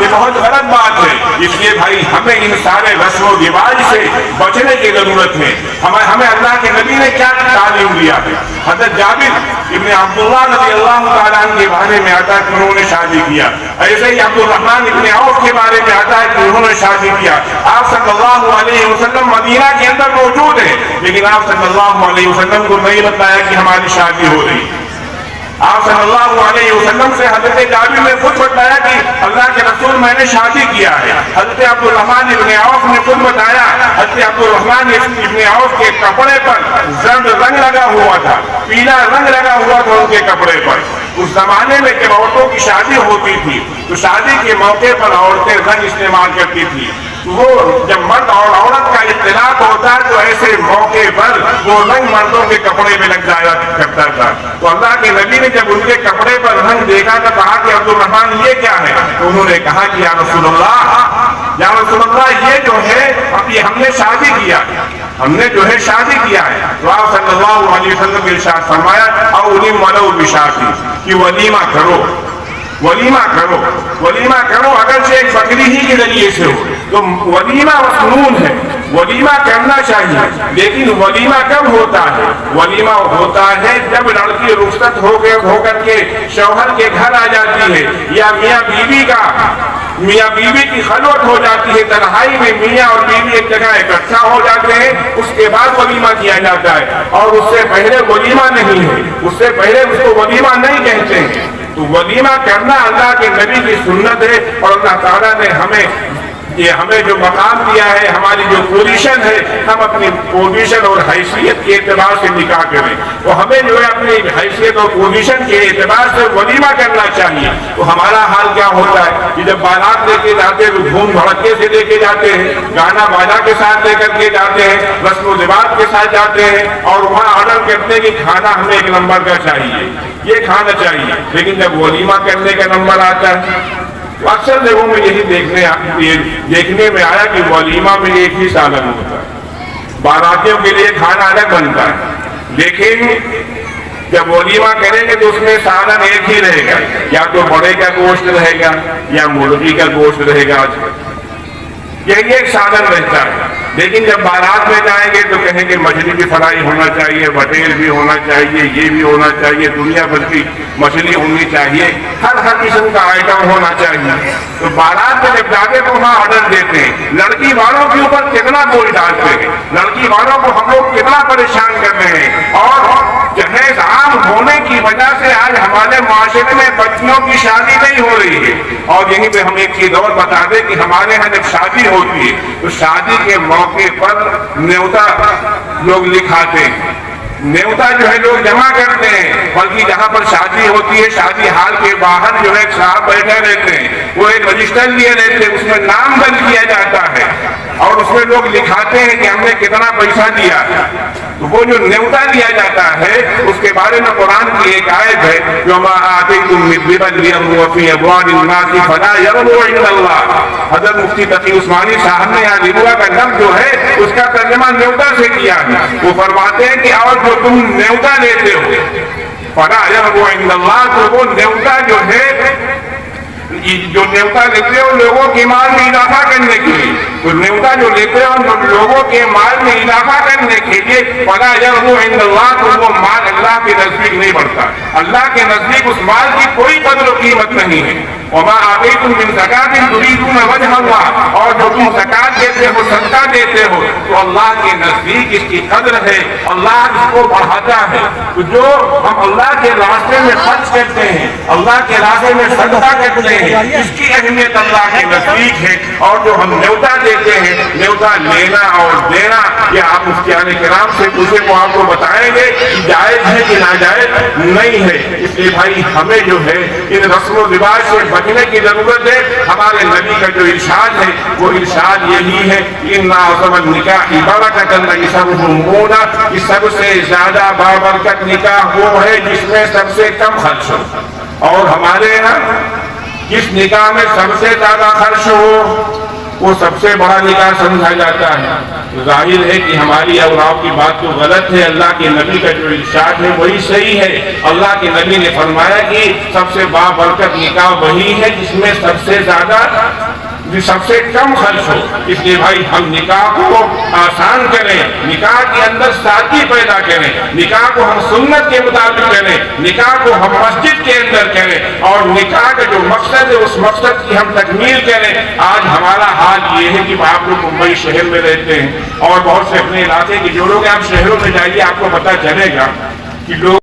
یہ بہت غلط بات ہے. اس لیے بھائی ہمیں ان سارے رسم و رواج سے بچنے کی ضرورت ہے. ہمیں اللہ کے نبی نے کیا تعلیم دیا ہے. حضرت جابر ابن عبداللہ رضی اللہ تعالیٰ عنہ کے بارے میں آتا ہے کہ انہوں نے شادی کیا. ایسے ہی عبد الرحمن ابن عوف کے بارے میں آتا ہے کہ انہوں نے شادی کیا. آپ صلی اللہ علیہ وسلم مدینہ کے اندر موجود ہیں لیکن آپ صلی اللہ علیہ وسلم کو نہیں بتایا کہ ہماری شادی ہو رہی. آپ صلی اللہ علیہ وسلم سے حضرت جابر نے خود بتایا کہ اللہ کے رسول میں نے شادی کیا ہے. حضرت عبد الرحمن ابن عوف نے خود بتایا حضرت عبد الرحمن ابن عوف کے کپڑے پر زرد رنگ لگا ہوا تھا, پیلا رنگ لگا ہوا تھا ان کے کپڑے پر. اس زمانے میں جب عورتوں کی شادی ہوتی تھی تو شادی کے موقع پر عورتیں رنگ استعمال کرتی تھی. وہ جب مرد اور عورت کا اختلاط ہوتا تو ایسے موقع پر وہ رنگ مردوں کے کپڑے میں لگ جایا کرتا تھا. تو اللہ کے نبی نے جب ان کے کپڑے پر رنگ دیکھا تو کہا کہ عبد الرحمن یہ کیا ہے. تو انہوں نے کہا کہ یا رسول اللہ یہ جو ہے اب یہ ہم نے شادی کیا, ہم نے جو ہے شادی کیا ہے. تو آپ صلی اللہ علیہ وسلم نے ارشاد فرمایا اولیم ولو بشاتی کہ ولیمہ کرو, ولیمہ کرو, ولیمہ کرو اگرچہ ایک بکری ہی کے ذریعے سے ہو. تو ولیمہ مصنون ہے, ولیمہ کرنا چاہیے. لیکن ولیمہ کب ہوتا ہے؟ ولیمہ ہوتا ہے جب لڑکی رخصت ہو کر کے شوہر کے گھر آ جاتی ہے یا میاں بیوی کی خلوت ہو جاتی ہے, تنہائی میں میاں اور بیوی ایک جگہ اکٹھا ہو جاتے ہیں, اس کے بعد ولیمہ کیا جاتا ہے. اور اس سے پہلے ولیمہ نہیں ہے, اس سے پہلے اس کو ولیمہ نہیں کہتے ہیں. تو ولیمہ کرنا اللہ کے نبی کی سنت ہے اور اللہ تعالیٰ نے ہمیں جو مقام دیا ہے, ہماری جو پوزیشن ہے, ہم اپنی پوزیشن اور حیثیت کے اعتبار سے نکاح کریں. تو ہمیں جو ہے اپنی حیثیت اور پوزیشن کے اعتبار سے ولیمہ کرنا چاہیے. تو ہمارا حال کیا ہوتا ہے کہ جب بارات لے کے جاتے ہیں تو دھوم دھڑکے سے لے کے جاتے ہیں, گانا باجا کے ساتھ لے کر کے جاتے ہیں, رسم و رواج کے ساتھ جاتے ہیں اور وہاں آرڈر کرتے ہیں کہ کھانا ہمیں ایک نمبر کا چاہیے, یہ کھانا چاہیے. لیکن جب ولیمہ کرنے کا نمبر آتا ہے تو اکثر جگہوں میں یہی دیکھنے میں آیا کہ ولیمہ میں ایک ہی سالن ہوتا ہے, باراتیوں کے لیے کھانا الگ بنتا ہے. لیکن جب ولیمہ کریں گے تو اس میں سالن ایک ہی رہے گا, یا تو بڑے کا گوشت رہے گا یا مرغی کا گوشت رہے گا, یہی ایک سالن رہتا ہے. لیکن جب بارات میں جائیں گے تو کہیں گے مچھلی بھی فرائی ہونا چاہیے, بٹیر بھی ہونا چاہیے, یہ بھی ہونا چاہیے, دنیا بھر کی مچھلی ہونی چاہیے, ہر قسم کا آئٹم ہونا چاہیے. تو بارات میں جب جاتے تو وہاں آرڈر دیتے ہیں. لڑکی والوں کے اوپر کتنا بوجھ ڈالتے ہیں, لڑکی والوں کو ہم لوگ کتنا پریشان کر رہے ہیں. اور جہیز عام ہونے کی وجہ سے آج ہمارے معاشرے میں بچیوں کی شادی نہیں ہو رہی ہے. اور یہیں پہ ہم ایک چیز اور بتا دیں کہ ہمارے یہاں جب شادی ہوتی ہے تو شادی کے موقع پر نیوتا لوگ لکھاتے ہیں, نیوتا جو ہے لوگ جمع کرتے ہیں. بلکہ جہاں پر شادی ہوتی ہے شادی ہال کے باہر جو ہے صاحب بیٹھے رہتے ہیں, وہ ایک رجسٹر لیے رہتے ہیں, اس میں نام درج کیا جاتا ہے اور اس میں لوگ لکھاتے ہیں کہ ہم نے کتنا پیسہ دیا. تو وہ جو نیوتا دیا جاتا ہے اس کے بارے میں قرآن کی ایک آیت ہے جو حضرت مفتی تقی عثمانی صاحب نے یہاں ربوا کا لفظ جو ہے اس کا ترجمہ نیوتا سے کیا ہے. وہ فرماتے ہیں کہ اور جو تم نیوتا لیتے ہو فلا یربو عند اللہ, تو وہ نیوتا جو ہے جو نیوتا لیتے ہو لوگوں کے مال میں اضافہ کرنے کے لیے, تو نیوتا جو لیتے ہو لوگوں کے مال میں اضافہ کرنے کے لیے فلا یربو عند اللہ, تو وہ مال اللہ کے نزدیک نہیں بڑھتا. اللہ کے نزدیک اس مال کی کوئی قدر و قیمت نہیں ہے. وما آتیتم من زکاۃ تریدون وجہ اللہ, اور جو تم زکات دیتے ہو صدقہ دیتے ہو تو اللہ کے نزدیک اس کی قدر ہے, اللہ اس کو بڑھاتا ہے. تو جو ہم اللہ کے راستے میں خرچ کرتے ہیں, اللہ کے راستے میں صدقہ کرتے ہیں, اس کی اہمیت اللہ کے نزدیک ہے. اور جو ہم نیوتا دیتے ہیں, نیوتا لینا اور دینا, یہ آپ مفتیان کرام سے پوچھے وہ آپ کو بتائیں گے کہ جائز ہے کہ ناجائز نہیں ہے. اس لیے بھائی ہمیں جو ہے ان رسم و رواج سے بچنے کی ضرورت ہے. ہمارے نبی کا جو ارشاد ہے وہ ارشاد یہی ہے کہ ان اعظم النکاح برکۃ النساء, کہ سب سے زیادہ بابرکت نکاح وہ ہے جس میں سب سے کم خرچ ہو. اور ہمارے یہاں جس نکاح میں سب سے زیادہ خرچ ہو وہ سب سے بڑا نکاح سمجھا جاتا ہے. ظاہر ہے کہ ہماری اور آپ کی بات تو غلط ہے. اللہ کے نبی کا جو ارشاد ہے وہی صحیح ہے. اللہ کے نبی نے فرمایا کہ سب سے بابرکت نکاح وہی ہے جس میں سب سے زیادہ سب سے کم خرچ ہو. اس لیے بھائی ہم نکاح کو آسان کریں, نکاح کے اندر سادگی پیدا کریں, نکاح کو ہم سنت کے مطابق کریں, نکاح کو ہم مسجد کے اندر کریں, اور نکاح کا جو مقصد ہے اس مقصد کی ہم تکمیل کریں. آج ہمارا حال یہ ہے کہ آپ لوگ ممبئی شہر میں رہتے ہیں اور بہت سے اپنے علاقے کے جو لوگ آپ شہروں میں جائیے آپ کو پتہ چلے گا کہ لوگ